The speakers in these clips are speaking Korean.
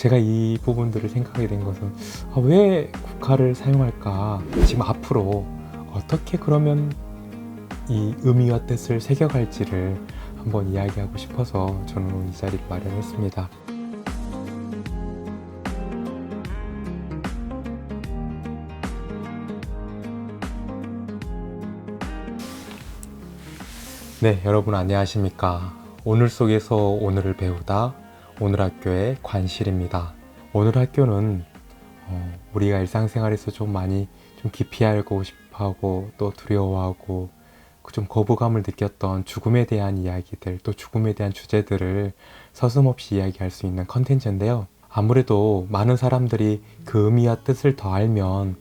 제가 이 부분들을 생각하게 된 것은 왜 국화를 사용할까? 지금 앞으로 어떻게 그러면 이 의미와 뜻을 새겨갈지를 한번 이야기하고 싶어서 저는 이 자리를 마련했습니다. 네, 여러분 안녕하십니까? 오늘 속에서 오늘을 배우다 오늘 학교의 관실입니다. 오늘 학교는 우리가 일상생활에서 좀 많이 좀 깊이 알고 싶어하고 또 두려워하고 좀 거부감을 느꼈던 죽음에 대한 이야기들, 또 죽음에 대한 주제들을 서슴없이 이야기할 수 있는 컨텐츠인데요. 아무래도 많은 사람들이 그 의미와 뜻을 더 알면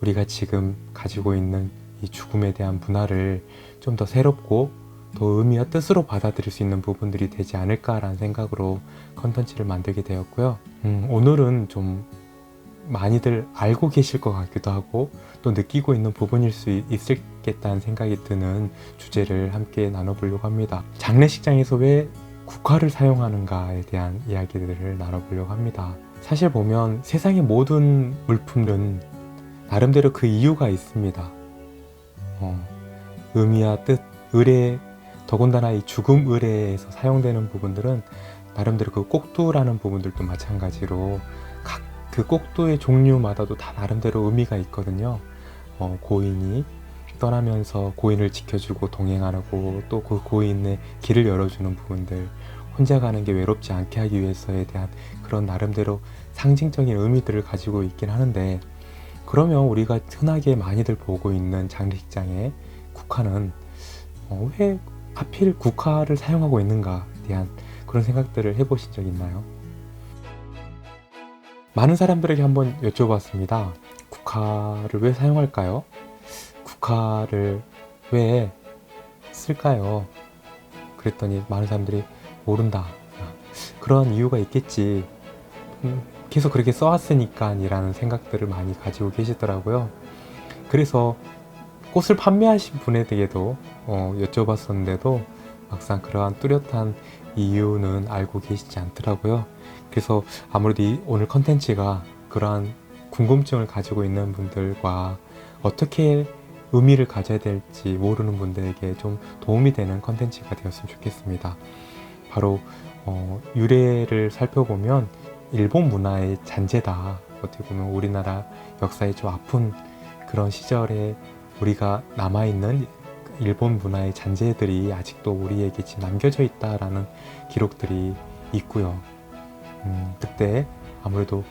우리가 지금 가지고 있는 이 죽음에 대한 문화를 좀 더 새롭고 더 의미와 뜻으로 받아들일 수 있는 부분들이 되지 않을까라는 생각으로 컨텐츠를 만들게 되었고요. 오늘은 좀 많이들 알고 계실 것 같기도 하고 또 느끼고 있는 부분일 수 있겠다는 생각이 드는 주제를 함께 나눠보려고 합니다. 장례식장에서 왜 국화를 사용하는가에 대한 이야기들을 나눠보려고 합니다. 사실 보면 세상의 모든 물품은 나름대로 그 이유가 있습니다. 의미와 뜻, 의례, 더군다나 이 죽음 의례에서 사용되는 부분들은 나름대로 그 꼭두라는 부분들도 마찬가지로 각 그 꼭두의 종류마다도 다 나름대로 의미가 있거든요. 고인이 떠나면서 고인을 지켜주고 동행하고 또 그 고인의 길을 열어주는 부분들, 혼자 가는 게 외롭지 않게 하기 위해서에 대한 그런 나름대로 상징적인 의미들을 가지고 있긴 하는데, 그러면 우리가 흔하게 많이들 보고 있는 장례식장의 국화는 왜 하필 국화를 사용하고 있는가에 대한 그런 생각들을 해보신 적 있나요? 많은 사람들에게 한번 여쭤봤습니다. 국화를 왜 사용할까요? 국화를 왜 쓸까요? 그랬더니 많은 사람들이 모른다. 그런 이유가 있겠지. 계속 그렇게 써왔으니까 이라는 생각들을 많이 가지고 계시더라고요. 그래서 꽃을 판매하신 분에게도 여쭤봤었는데도 막상 그러한 뚜렷한 이유는 알고 계시지 않더라고요. 그래서 아무래도 오늘 컨텐츠가 그러한 궁금증을 가지고 있는 분들과 어떻게 의미를 가져야 될지 모르는 분들에게 좀 도움이 되는 컨텐츠가 되었으면 좋겠습니다. 바로 유래를 살펴보면 일본 문화의 잔재다. 어떻게 보면 우리나라 역사에 좀 아픈 그런 시절에 우리가 남아있는 일본 문화의 잔재들이 아직도 우리에게 지금 남겨져 있다라는 기록들이 있고요. 그때 아무래도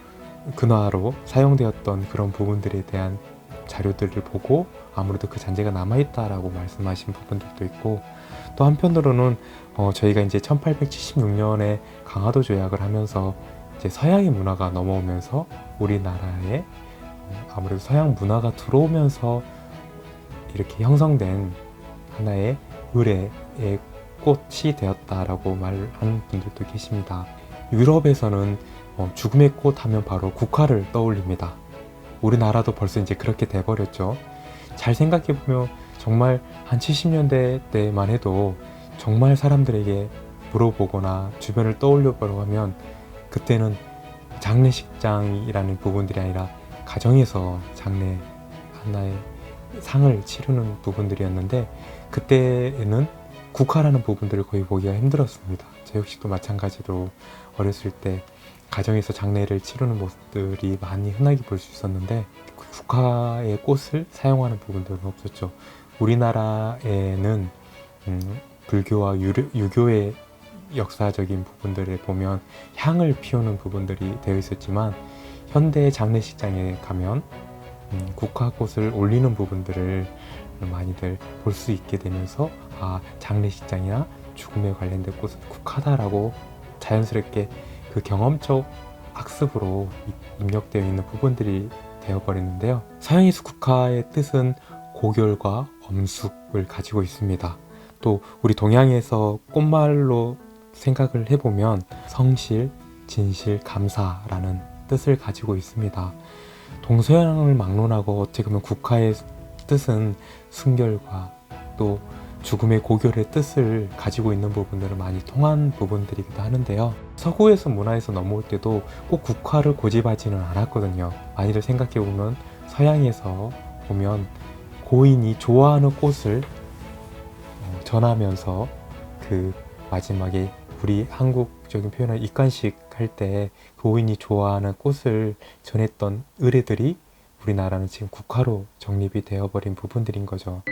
근화로 사용되었던 그런 부분들에 대한 자료들을 보고 아무래도 그 잔재가 남아있다라고 말씀하신 부분들도 있고, 또 한편으로는 저희가 이제 1876년에 강화도 조약을 하면서 이제 서양의 문화가 넘어오면서 우리나라에 아무래도 서양 문화가 들어오면서 이렇게 형성된 하나의 의례의 꽃이 되었다라고 말하는 분들도 계십니다. 유럽에서는 죽음의 꽃 하면 바로 국화를 떠올립니다. 우리나라도 벌써 이제 그렇게 돼버렸죠. 잘 생각해보면 정말 한 70년대 때만 해도 정말 사람들에게 물어보거나 주변을 떠올려보려고 하면 그때는 장례식장이라는 부분들이 아니라 가정에서 장례 하나의 상을 치르는 부분들이었는데, 그때에는 국화라는 부분들을 거의 보기가 힘들었습니다. 저 역시도 마찬가지로 어렸을 때 가정에서 장례를 치르는 모습들이 많이 흔하게 볼 수 있었는데 국화의 꽃을 사용하는 부분들은 없었죠. 우리나라에는 불교와 유교의 역사적인 부분들에 보면 향을 피우는 부분들이 되어 있었지만, 현대 장례식장에 가면 국화꽃을 올리는 부분들을 많이들 볼 수 있게 되면서 장례식장이나 죽음에 관련된 꽃은 국화다라고 자연스럽게 그 경험적 학습으로 입력되어 있는 부분들이 되어버리는데요. 서양에서 국화의 뜻은 고결과 엄숙을 가지고 있습니다. 또 우리 동양에서 꽃말로 생각을 해보면 성실, 진실, 감사라는 뜻을 가지고 있습니다. 동서양을 막론하고 어떻게 보면 국화의 뜻은 순결과 또 죽음의 고결의 뜻을 가지고 있는 부분들은 많이 통한 부분들이기도 하는데요. 서구에서 문화에서 넘어올 때도 꼭 국화를 고집하지는 않았거든요. 많이들 생각해보면 서양에서 보면 고인이 좋아하는 꽃을 전하면서 그 마지막에 우리 한국적인 표현을 입관식 할 때 고인이 좋아하는 꽃을 전했던 의례들이 우리나라는 지금 국화로 정립이 되어버린 부분들인 거죠.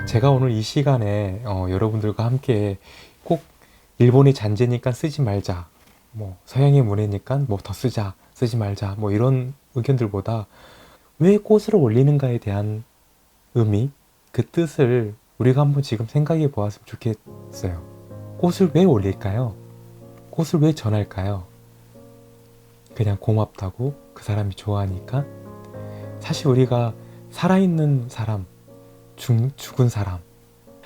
제가 오늘 이 시간에 여러분들과 함께 꼭 일본의 잔재니까 쓰지 말자, 뭐 서양의 문화니까 뭐 더 쓰지 말자, 뭐 이런 의견들보다 왜 꽃을 올리는가에 대한 의미, 그 뜻을 우리가 한번 지금 생각해 보았으면 좋겠어요. 꽃을 왜 올릴까요? 꽃을 왜 전할까요? 그냥 고맙다고, 그 사람이 좋아하니까? 사실 우리가 살아있는 사람, 죽은 사람,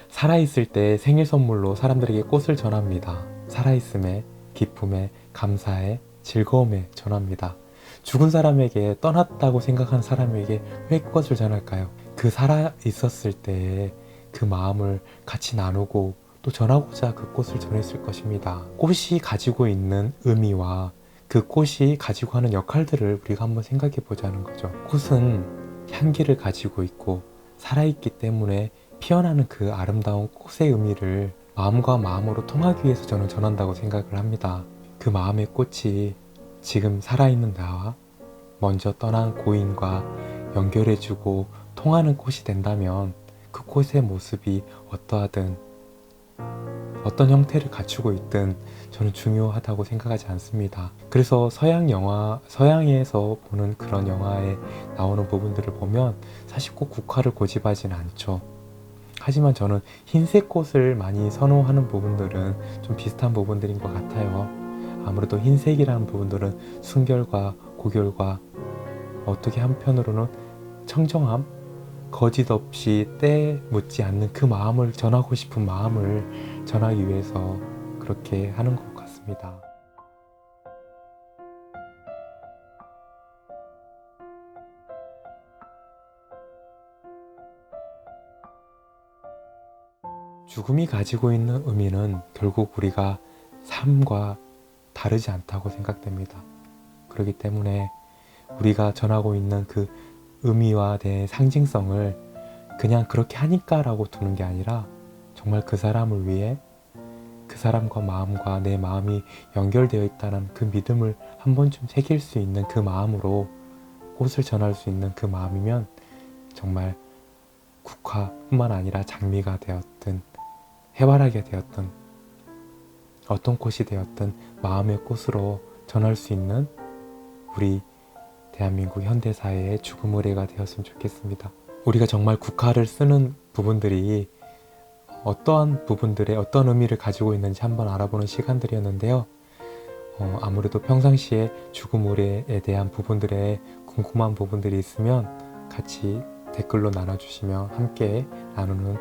살아있을 때 생일 선물로 사람들에게 꽃을 전합니다. 살아있음에, 기쁨에, 감사에, 즐거움에 전합니다. 죽은 사람에게, 떠났다고 생각한 사람에게 왜 꽃을 전할까요? 그 살아있었을 때의 그 마음을 같이 나누고 또 전하고자 그 꽃을 전했을 것입니다. 꽃이 가지고 있는 의미와 그 꽃이 가지고 하는 역할들을 우리가 한번 생각해 보자는 거죠. 꽃은 향기를 가지고 있고 살아있기 때문에 피어나는 그 아름다운 꽃의 의미를 마음과 마음으로 통하기 위해서 저는 전한다고 생각을 합니다. 그 마음의 꽃이 지금 살아있는 나와 먼저 떠난 고인과 연결해주고 통하는 꽃이 된다면 그 꽃의 모습이 어떠하든 어떤 형태를 갖추고 있든 저는 중요하다고 생각하지 않습니다. 그래서 서양에서 보는 그런 영화에 나오는 부분들을 보면 사실 꼭 국화를 고집하지는 않죠. 하지만 저는 흰색 꽃을 많이 선호하는 부분들은 좀 비슷한 부분들인 것 같아요. 아무래도 흰색이라는 부분들은 순결과 고결과 어떻게 한편으로는 청정함, 거짓 없이 때 묻지 않는 그 마음을 전하고 싶은 마음을 전하기 위해서 그렇게 하는 것 같습니다. 죽음이 가지고 있는 의미는 결국 우리가 삶과 다르지 않다고 생각됩니다. 그렇기 때문에 우리가 전하고 있는 그 의미와 내 상징성을 그냥 그렇게 하니까 라고 두는 게 아니라 정말 그 사람을 위해 그 사람과 마음과 내 마음이 연결되어 있다는 그 믿음을 한 번쯤 새길 수 있는 그 마음으로 꽃을 전할 수 있는 그 마음이면 정말 국화뿐만 아니라 장미가 되었든 해바라기가 되었든 어떤 꽃이 되었든 마음의 꽃으로 전할 수 있는 우리 대한민국 현대사회의 죽음 의례가 되었으면 좋겠습니다. 우리가 정말 국화를 쓰는 부분들이 어떠한 부분들에 어떤 의미를 가지고 있는지 한번 알아보는 시간들이었는데요. 아무래도 평상시에 죽음 의례에 대한 부분들에 궁금한 부분들이 있으면 같이 댓글로 나눠주시면 함께 나누는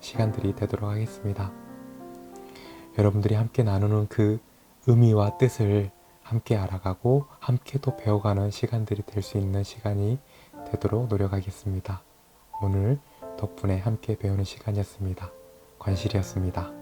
시간들이 되도록 하겠습니다. 여러분들이 함께 나누는 그 의미와 뜻을 함께 알아가고 함께 또 배워가는 시간들이 될 수 있는 시간이 되도록 노력하겠습니다. 오늘 덕분에 함께 배우는 시간이었습니다. 관실이었습니다.